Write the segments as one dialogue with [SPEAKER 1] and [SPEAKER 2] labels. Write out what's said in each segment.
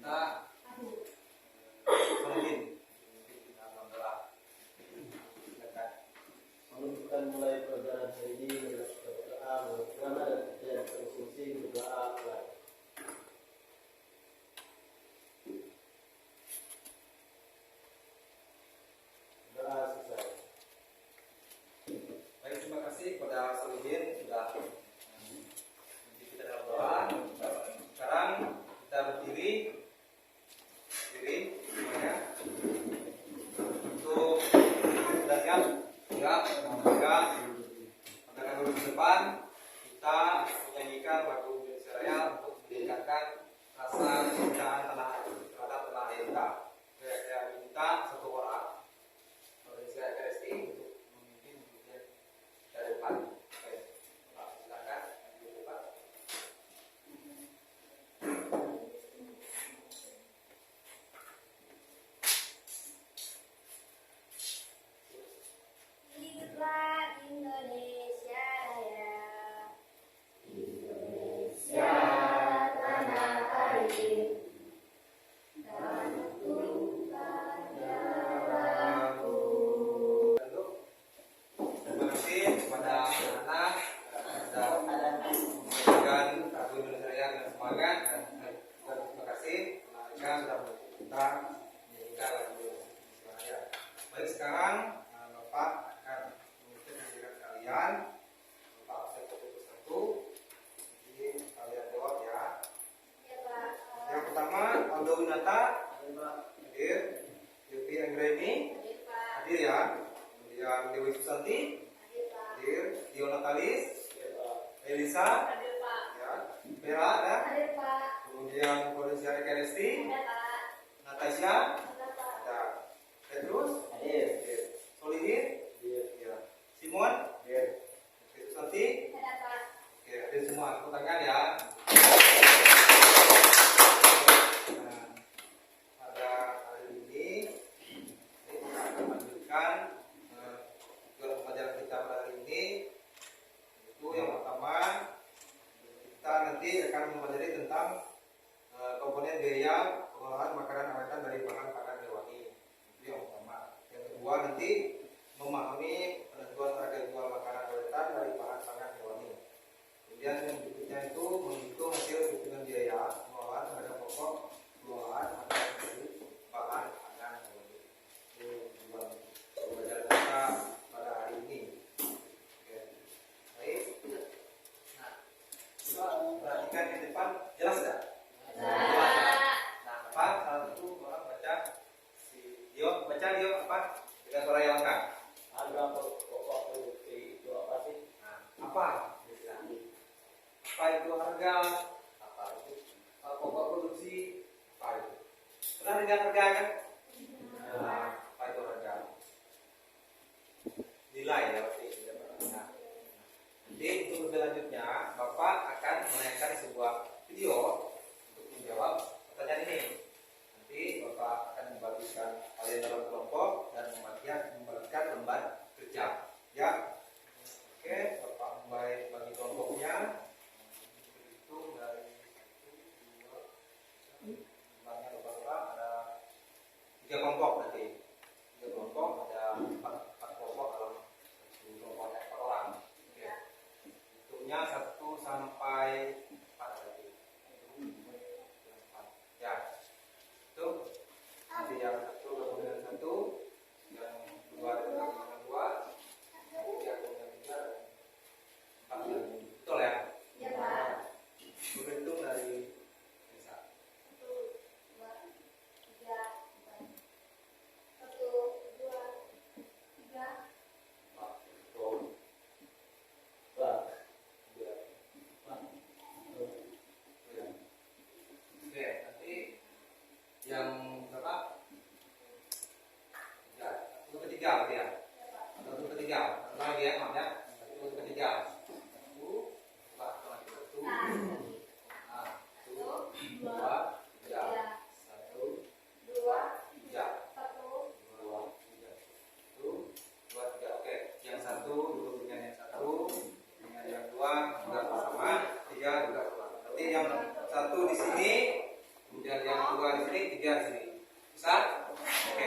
[SPEAKER 1] minta memimpin kita membelah.
[SPEAKER 2] Menentukan mulai pelajaran hari ini berdoa karena dan konsumsi berdoa mulai. Doa selesai.
[SPEAKER 1] Baik, terima kasih kepada Solihin sudah memimpin kita dalam doa. Sekarang kita berdiri semuanya untuk sudah siap maka pada dulu di depan kita menyanyikan lagu Indonesia Raya untuk meningkatkan rasa kecintaan terhadap tanah air kita. Saya minta satu orang Indonesia KSI untuk memimpin dari depan. Oke, Pak, silakan di depan.
[SPEAKER 3] Hiduplah Indonesia Raya, Indonesia tanah air, tanahku padaku.
[SPEAKER 1] Terima kasih kepada anak-anak sudah memberikan lagu Indonesia Raya dengan semangat, dan terima kasih mereka sudah membantu kita menyanyikan lagu Indonesia Raya. Baik, sekarang Bapak akan mengikuti pendidikan kalian. Bapak saya fokus satu, jadi kalian jawab ya.
[SPEAKER 3] Ya Pak.
[SPEAKER 1] Yang pertama, Aldo Winata hadir, Yofi Anggreni
[SPEAKER 3] Hadir Pak.
[SPEAKER 1] hadir ya. Kemudian Dewi Susanti
[SPEAKER 3] Hadir Pak.
[SPEAKER 1] hadir, Dio Natalis, Elisa
[SPEAKER 3] Hadir Pak.
[SPEAKER 1] ya, Vera ya.
[SPEAKER 3] Hadir Pak.
[SPEAKER 1] Kemudian Polisi Reka Resti,
[SPEAKER 3] Ada Pak.
[SPEAKER 1] Natasha,
[SPEAKER 3] Ada Pak.
[SPEAKER 1] ada Petrus,
[SPEAKER 2] Hadir.
[SPEAKER 1] Solihin, ya, Simon, Susanti,
[SPEAKER 3] Ada Pak.
[SPEAKER 1] oke, hadir semua. Tepuk tangan ya. Nah, pada hari ini kita akan melanjutkan tujuan pembelajaran kita pada hari ini. Itu yang pertama, kita nanti akan mempelajari tentang komponen biaya pengolahan makanan awetkan dari bahan pakan hewani. Itu yang pertama. Yang kedua, nanti memahami penentuan harga jual makanan awetkan dari bahan pakan hewani. Kemudian yang berikutnya itu menghitung hasil hitungan biaya pengolahan terhadap pokok pengolahan makanan dari bahan pakan hewani. Itu tujuan pembelajaran kita pada hari ini. Oke. Baik. Nah, coba perhatikan di depan, jelas tidak? Jelas. Nah, apa? Salah satu orang baca Dio apa? Dengan suara yang lengkap.
[SPEAKER 2] Harga pokok produksi itu apa sih?
[SPEAKER 1] Nah, apa? Apa itu harga? Apa itu pokok produksi? Apa itu? Pernah dengar harga kan? Nah, apa itu harga? Nilai ya pasti. Nah, nanti untuk lebih lanjutnya, Bapak akan menayangkan sebuah video untuk menjawab pertanyaan ini. Nanti Bapak akan membagikan kalian dalam kelompok dan membagikan lembar kerja. Ya, oke, Bapak mulai bagi kelompoknya. Hitung dari 1, 2, banyak orang ada 3 kelompok nanti. 3 kelompok ada 4 kelompok dalam 1 kelompok 4 orang. Oke, hitungnya 1 sampai 4 tadi. Ya, itu nanti yang 1 gabung dengan 1, yang 2 gabung dengan 2, 3 gabung dengan 3, 4 lagi. Betul ya?
[SPEAKER 3] Ya Pak.
[SPEAKER 1] Berhitung dari desa.
[SPEAKER 3] 1, 2, 3, 4.
[SPEAKER 1] Yang 2 di sini, 3 di sini. Bisa? Oke.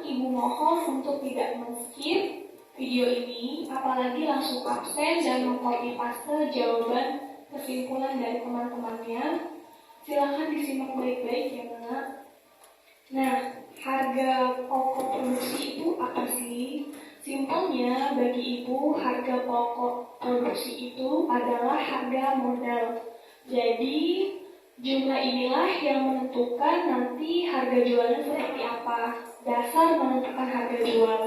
[SPEAKER 4] Ibu mohon untuk tidak men-skip video ini, apalagi langsung absen dan meng-copy paste jawaban kesimpulan dari teman-temannya. Silahkan disimak baik-baik ya Nak. Nah, harga pokok produksi itu apa sih? Simpelnya bagi Ibu, harga pokok produksi itu adalah harga modal. Jadi, jumlah inilah yang menentukan nanti harga jualnya seperti apa. Dasar menentukan harga jual.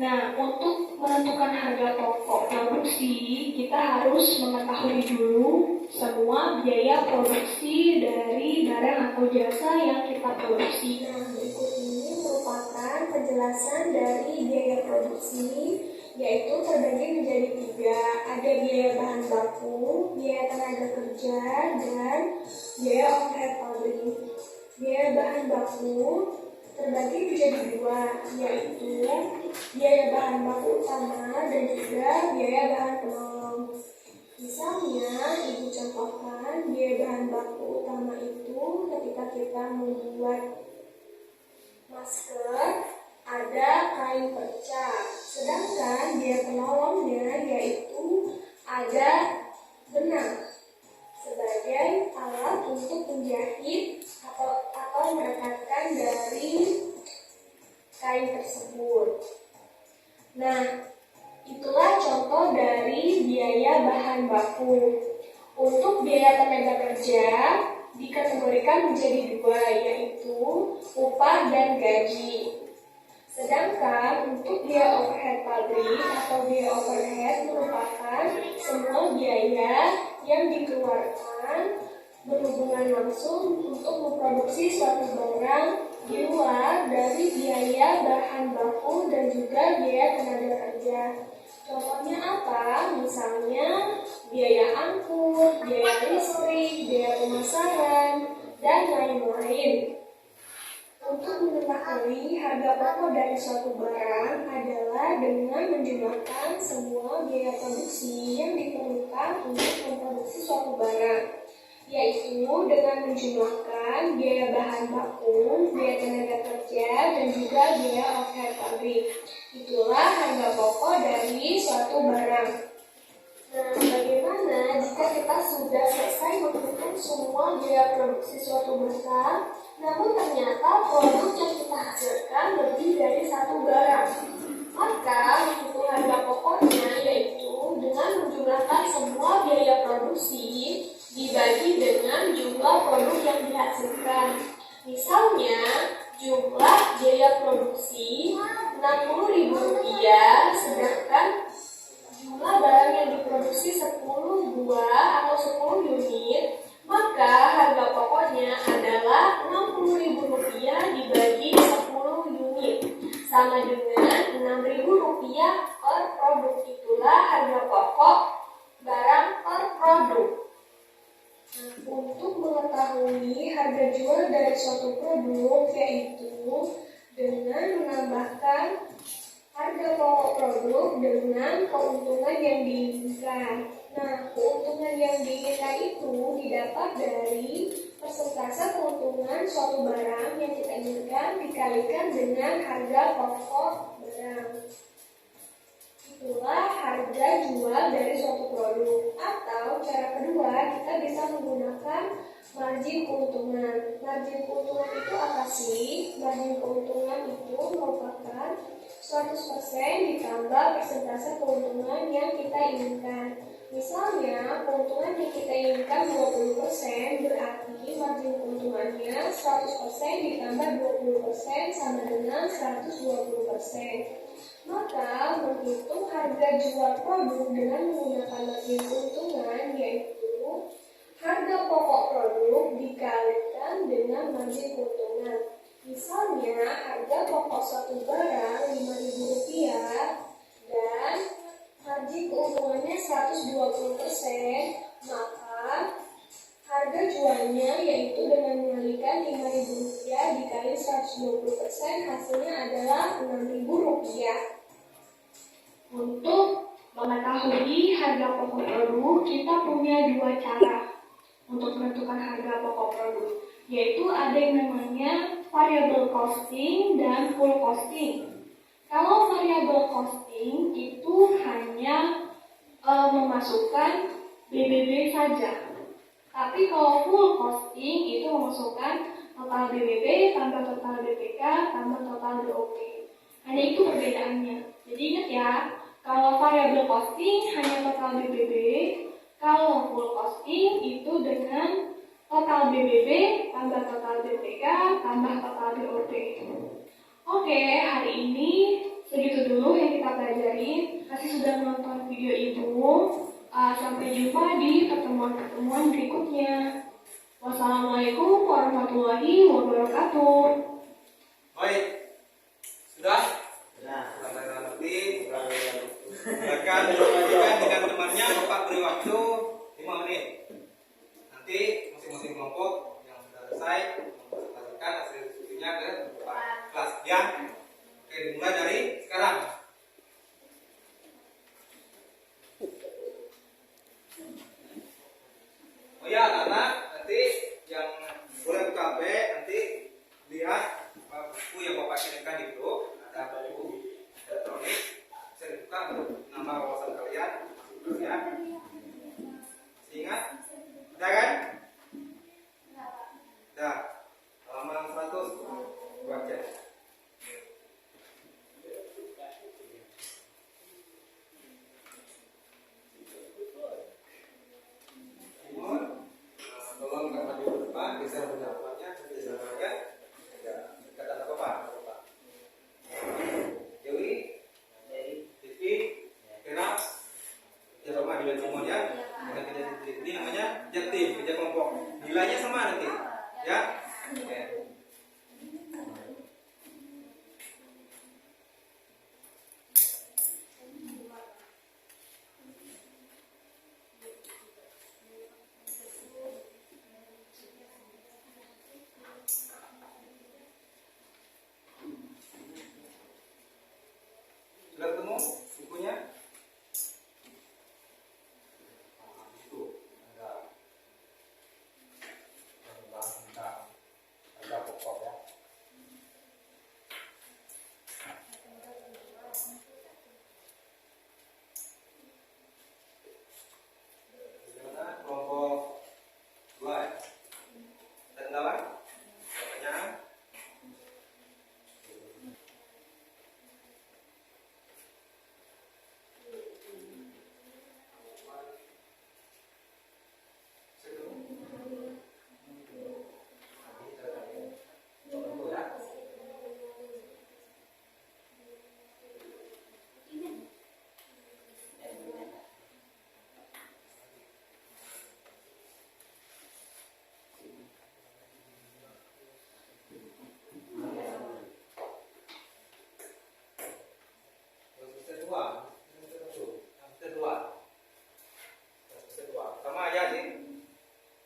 [SPEAKER 4] Nah, untuk menentukan harga pokok produksi, kita harus mengetahui dulu semua biaya produksi dari barang atau jasa yang kita produksi.
[SPEAKER 3] Nah, berikut ini merupakan penjelasan dari biaya produksi, yaitu terbagi menjadi 3. Ada biaya bahan baku, biaya tenaga kerja, dan biaya overhead pabrik. Biaya bahan baku terbagi menjadi 2, yaitu biaya bahan baku utama dan juga biaya bahan penolong. Misalnya, Ibu contohkan biaya bahan baku utama itu ketika kita membuat masker, ada kain perca. Sedangkan biaya penolongnya yaitu ada benang sebagai alat untuk menjahit atau merekatkan dari kain tersebut. Nah, itulah contoh dari biaya bahan baku. Untuk biaya tenaga kerja dikategorikan menjadi 2, yaitu upah dan gaji. Sedangkan untuk biaya overhead pabrik atau biaya overhead merupakan semua biaya yang dikeluarkan berhubungan langsung untuk memproduksi suatu barang di luar dari biaya bahan baku dan juga biaya tenaga kerja. Contohnya apa? Misalnya biaya angkut, biaya listrik, biaya pemasaran, dan lain-lain. Untuk mengetahui harga pokok dari suatu barang adalah dengan menjumlahkan semua biaya produksi yang diperlukan untuk memproduksi suatu barang, yaitu dengan menjumlahkan biaya bahan baku, biaya tenaga kerja, dan juga biaya overhead pabrik. Itulah harga pokok dari suatu barang. Nah, bagaimana jika kita sudah selesai menghitung semua biaya produksi suatu barang, namun ternyata produk yang kita hasilkan lebih dari satu barang? Maka menghitung harga pokoknya yaitu dengan menjumlahkan semua biaya produksi dibagi dengan jumlah produk yang dihasilkan. Misalnya, jumlah biaya produksi Rp60.000, sedangkan jumlah barang yang diproduksi 10 buah atau 10 unit, maka harga pokoknya adalah Rp60.000 dibagi 10 unit, sama dengan Rp6.000 per produk. Itulah harga pokok barang per produk. Untuk mengetahui harga jual dari suatu produk, yaitu dengan menambahkan harga pokok produk dengan keuntungan yang diinginkan. Nah, keuntungan yang diinginkan itu didapat dari persentase keuntungan suatu barang yang kita inginkan dikalikan dengan harga pokok barang. Itulah harga jual dari suatu produk. Atau cara kedua, kita bisa menggunakan margin keuntungan. Margin keuntungan itu apa sih? Margin keuntungan itu merupakan 100% ditambah persentase keuntungan yang kita inginkan. Misalnya, keuntungan yang kita inginkan 20%, berarti margin keuntungannya 100% ditambah 20% sama dengan 120%. Maka, menghitung harga jual produk dengan menggunakan margin keuntungan yaitu harga pokok produk dikalikan dengan margin keuntungan. Misalnya, harga pokok suatu barang Rp5.000 dan margin keuntungannya 120%, maka harga jualnya yaitu dengan mengalihkan Rp5.000 dikali 120%, hasilnya adalah Rp6.000.
[SPEAKER 4] Untuk mengetahui harga pokok produk, kita punya 2 cara untuk menentukan harga pokok produk, yaitu ada yang namanya variable costing dan full costing. Kalau variable costing itu hanya memasukkan BBB saja, tapi kalau full costing itu memasukkan total BBB tambah total BPK tambah total BOP. Hanya itu perbedaannya. Jadi ingat ya, kalau variable costing hanya total BBB, kalau full costing itu dengan total BBB tambah total BPK tambah total BOP. Oke, hari ini segitu dulu yang kita pelajari. Kasih sudah menonton video Ibu. Sampai jumpa di pertemuan-pertemuan berikutnya. Wassalamualaikum warahmatullahi wabarakatuh.
[SPEAKER 1] Baik, sudah.
[SPEAKER 2] Nah,
[SPEAKER 1] Sampai nanti.
[SPEAKER 2] kurang lebih.
[SPEAKER 1] Silakan dilanjutkan dengan temannya. Bapak beri waktu 5 menit. Nanti masing-masing kelompok yang sudah selesai mempresentasikan hasil diskusinya ke Pak kelas. Ya. Oke, dimulai dari sekarang. Oh ya, anak-anak, nanti yang boleh buka HP, nanti lihat buku yang Bapak kirimkan di grup. Ada buku elektronik. Bisa dibuka untuk menambah wawasan kalian. Ya. Masih ingat? Ada kan? Ada. Halaman 100. Baca. Timur, tolong karena di depan bisa menjawabnya, bisa ya. Ya, kata apa? Dewi, Titi, Kena, ya sama di semua ya. Ini namanya kerja tim, kerja kelompok. Nilainya sama nanti, ya. Oke. Sudah ketemu bukunya? Itu ada pokok ya. Gimana kelompok 2 ya? Ada kendala? Pertanyaan? Sama aja sih,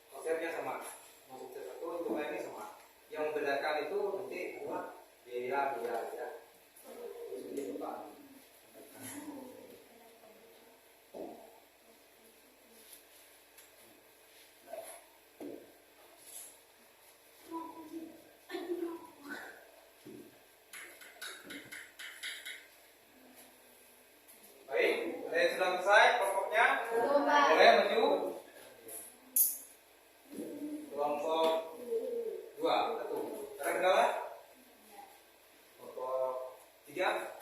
[SPEAKER 1] konsepnya sama. Maksudnya satu untuk ini sama. Yang membedakan itu nanti cuma biaya ya. Terus itu Pak. Baik, ada yang sudah selesai kelompoknya? Boleh maju. Kelompok 2, 1. Ada kendala? Kelompok 3.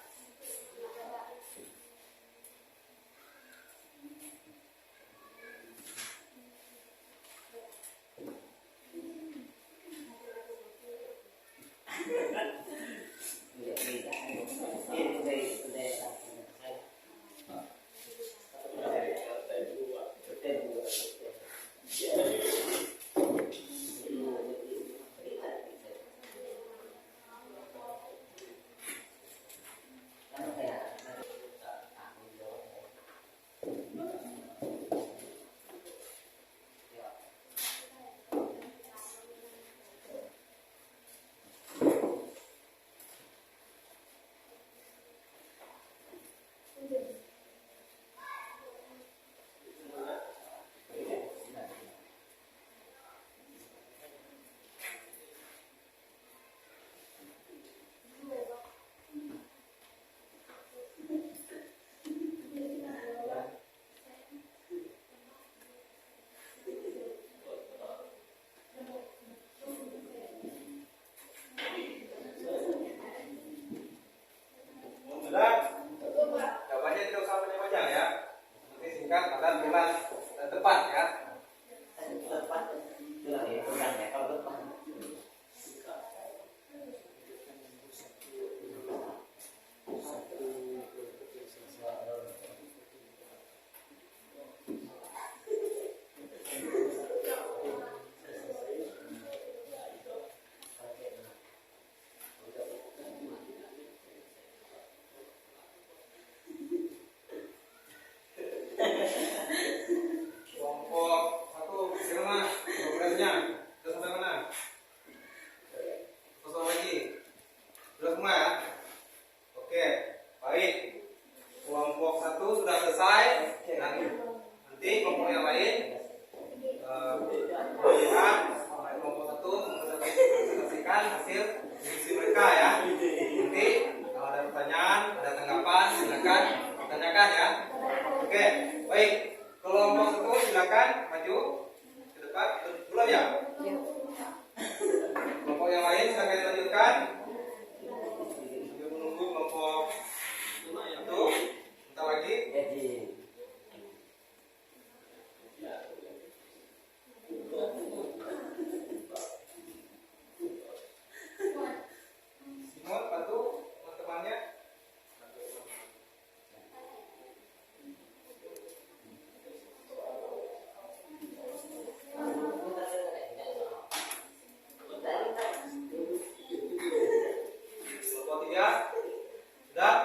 [SPEAKER 1] dilanjutkan sambil menunggu kelompok itu bentar lagi. Simon bantu teman-temannya. Kelompok 3 sudah.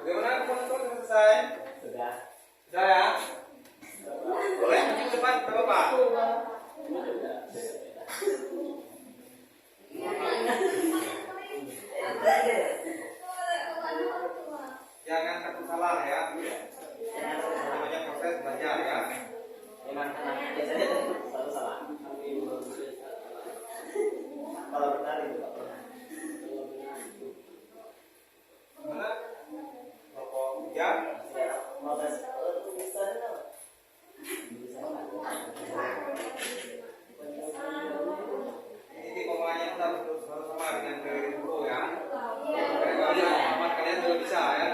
[SPEAKER 1] Bagaimana teman-teman sudah selesai?
[SPEAKER 2] Sudah.
[SPEAKER 1] Sudah ya? Boleh maju ke depan, tidak apa-apa. Jangan takut salah ya. Namanya proses belajar ya.
[SPEAKER 2] Memang anak biasanya selalu salah. Kalau benar itu Pak.
[SPEAKER 1] Mana? Kelompok 3.
[SPEAKER 2] Proses bisa dong.
[SPEAKER 1] Ini pokoknya kita harus sama dengan teori dulu ya. Kalau kalian juga bisa ya.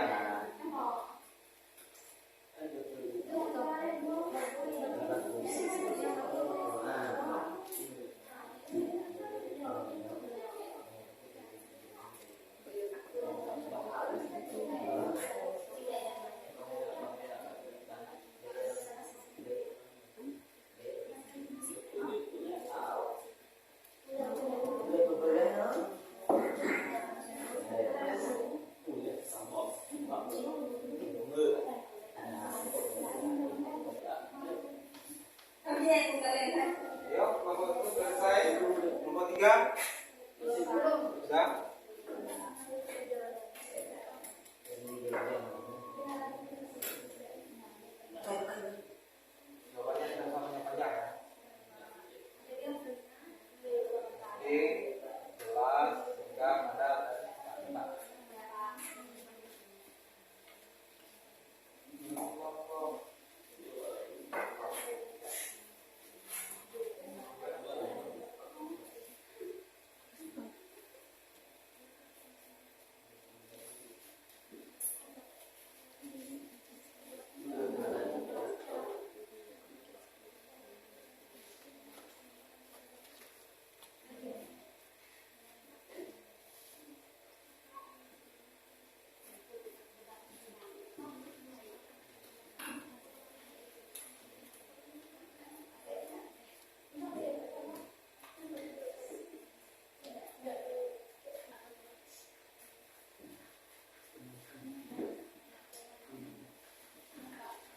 [SPEAKER 1] Ayo, kelompok itu selesai. Kelompok 3 sudah. Jawabannya sudah sama panjang ya. Jadi jelas sehingga ada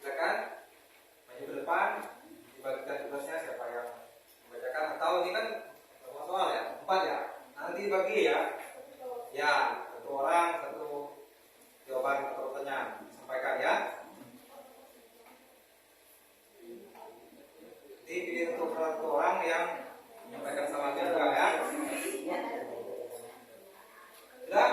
[SPEAKER 1] silakan maju ke depan, dibagikan tugasnya siapa yang membacakan atau ini kan soal ya 4 ya, nanti bagi ya, ya 1 orang 1 jawaban atau pertanyaan sampaikan ya. Jadi pilih untuk 1 orang yang menyampaikan salamnya juga ya. Sudah?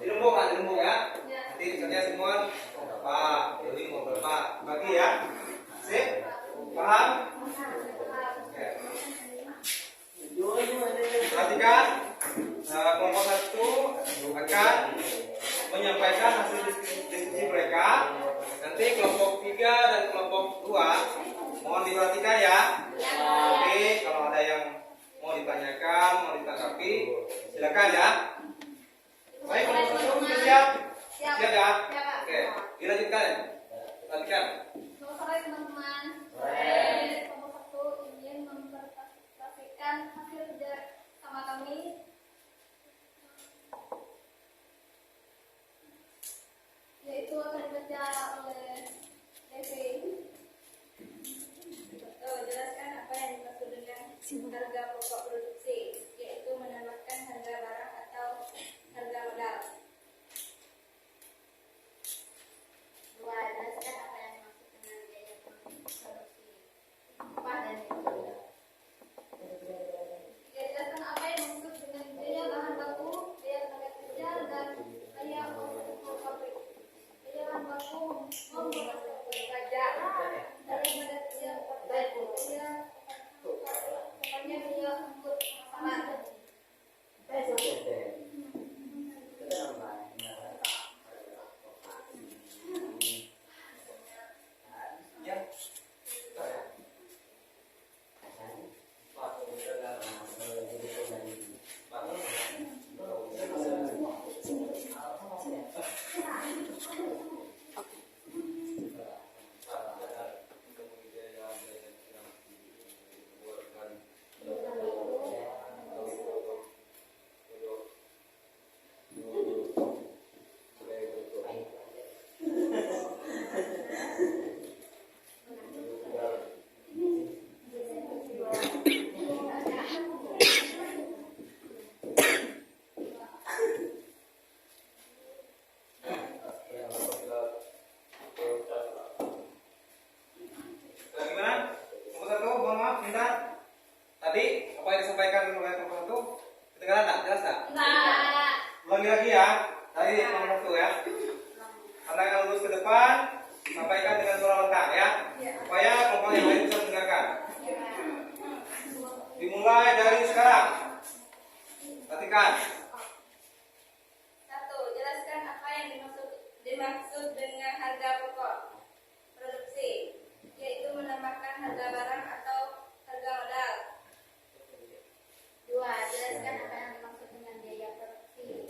[SPEAKER 1] Dirembuk ya. Nanti misalnya semua mau berapa, Dewi mau berapa, bagi ya. Sip? Paham? Oke. Perhatikan, kelompok 1 akan menyampaikan hasil diskusi mereka. Nanti kelompok 3 dan kelompok 2 mohon diperhatikan ya. Oke, kalau ada yang mau ditanyakan, mau ditanggapi, silakan ya. Baik, kelompok 1 sudah siap? Siap ya? Oke, dilanjutkan ya. Perhatikan.
[SPEAKER 5] Selamat sore teman-teman. Kelompok 1 ingin mempresentasikan hasil kerja sama kami. Yaitu akan dibaca oleh Devi. Jelaskan apa yang dimaksud dengan harga pokok produksi, yaitu menambahkan harga barang atau harga modal. 2. Jelaskan apa yang dimaksud dengan biaya produksi.
[SPEAKER 1] Silakan.
[SPEAKER 5] Satu, jelaskan apa yang dimaksud dengan harga pokok produksi, yaitu menambahkan harga barang atau harga modal. Dua, jelaskan apa yang dimaksud dengan biaya produksi.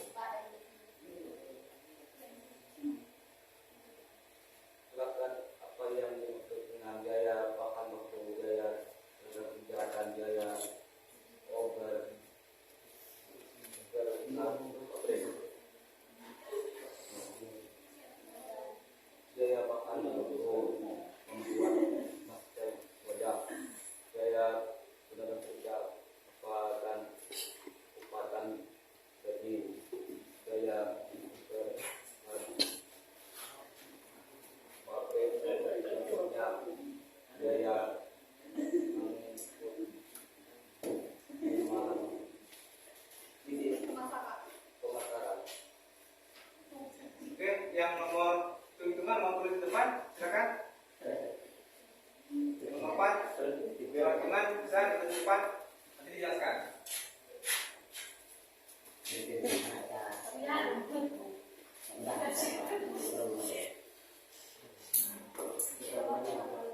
[SPEAKER 6] Jelaskan apa yang dimaksud dengan biaya bahan baku, biaya penjagaan, biaya over, biaya bahan baku membuat masker wajah, biaya tenaga kerja, upatan gaji, biaya biaya pemasaran.
[SPEAKER 1] Oke, yang nomor hitungan mau tulis di depan, silakan. Nomor 4, hitungan bisa tulis di depan, nanti dijelaskan.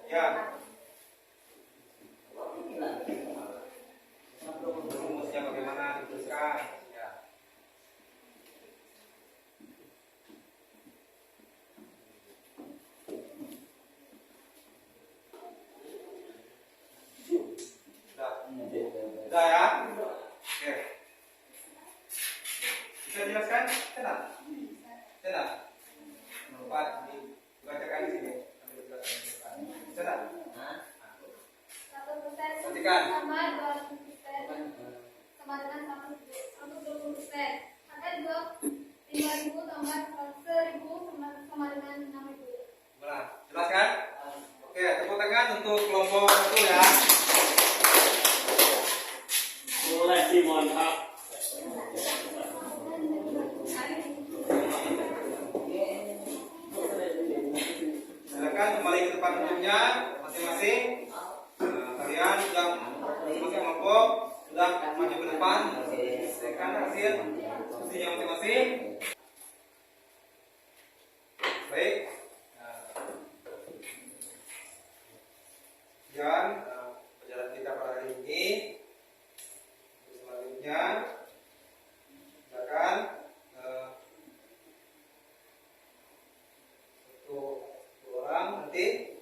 [SPEAKER 1] Ya. Rumusnya bagaimana dituliskan? Ya. Sudah ya? Oke. Bisa dijelaskan? Tenang. Tenang. Nomor 4 dibacakan di sini. Tenang.
[SPEAKER 5] 1%
[SPEAKER 1] Perhatikan.
[SPEAKER 5] sama 2% sama dengan 120%. Maka 5.000 tambah 1.000 sama dengan 6.000.
[SPEAKER 1] Benar. Jelaskan? Oke, tepuk tangan untuk kelompok 1 ya.
[SPEAKER 2] Mulai Simon Hap.
[SPEAKER 1] Silakan kembali ke tempat duduknya masing-masing. Kalian sudah masing-masing kelompok sudah maju ke depan. Selesaikan hasil kursinya masing-masing. Baik. Dan pelajaran kita pada hari ini selanjutnya silakan satu orang nanti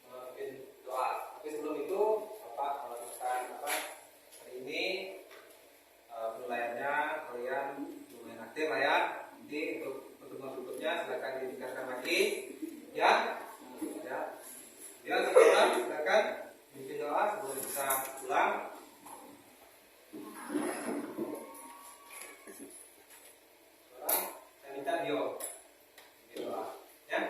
[SPEAKER 1] memimpin doa. Tapi sebelum itu Bapak melakukan hari ini penilaiannya kalian lumayan aktif lah ya. Nanti untuk pertemuan berikutnya silakan ditingkatkan lagi ya. Ya, sekarang silakan bikin doa sebelum kita pulang. Sekarang saya minta Dio bikin doa, ya.